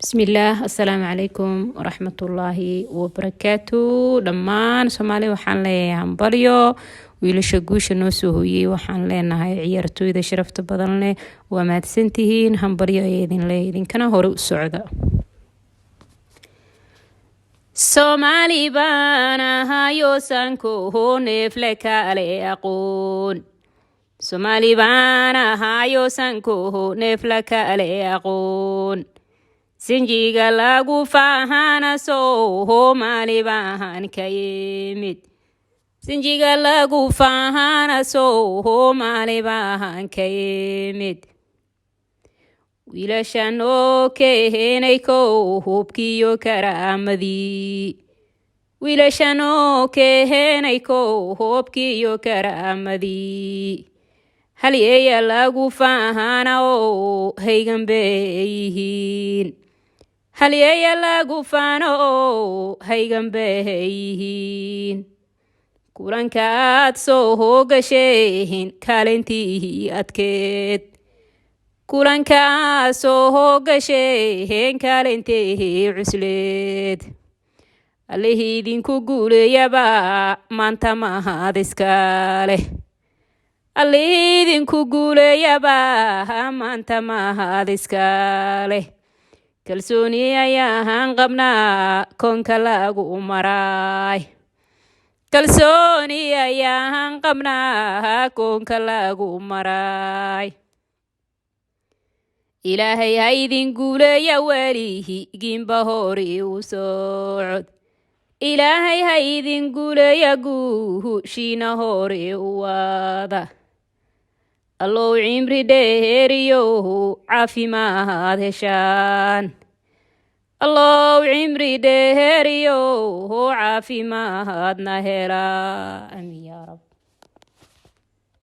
بسم الله السلام عليكم ورحمة الله وبركاته دمان سومالي waxaan leeyahay hambalyo wiilasha guusha noo soo hooyay waxaan leenahay ciyaartooyda sharafta badan leh waa mahadsantihiin hambalyo ay idin leeyahay idinkana hore u socda Soomaali baan ahayo sanko neef le kale aqoon Soomaali baan ahayo sanko neef le kale aqoon Sinjiga lagu fahana Soomaali baan ka yimid Sinjiga lagu fahana Soomaali baan ka yimid wiilashan oo keenay hubkiyo karaamadii wiilashan oo keenay hubkiyo karaamadii halyeeya lagu fahana oo haygan beeyihiin halyeeya lagu fahana oo haygan beeyihiin kulankaad soo gasheen kaalintii adkeed kulankaad soo gasheen kaalintii cusleed allihii idinku guuleeyaba maanta mahad iskale allihii idinku guuleeyaba maanta mahad iskale kalsooni ayaan qabnaa koonka lagu maray kalsooni ayaan qabnaa koonka lagu maray ilaahay ha idin guuleeya weligiinba hore u socod ilaahay ha idin guuleeya guushiina hore u wada allow cimri dheeriyo caafimaad heshaan allow cimri dheeriyo caafimaadna hela amiin yaa rab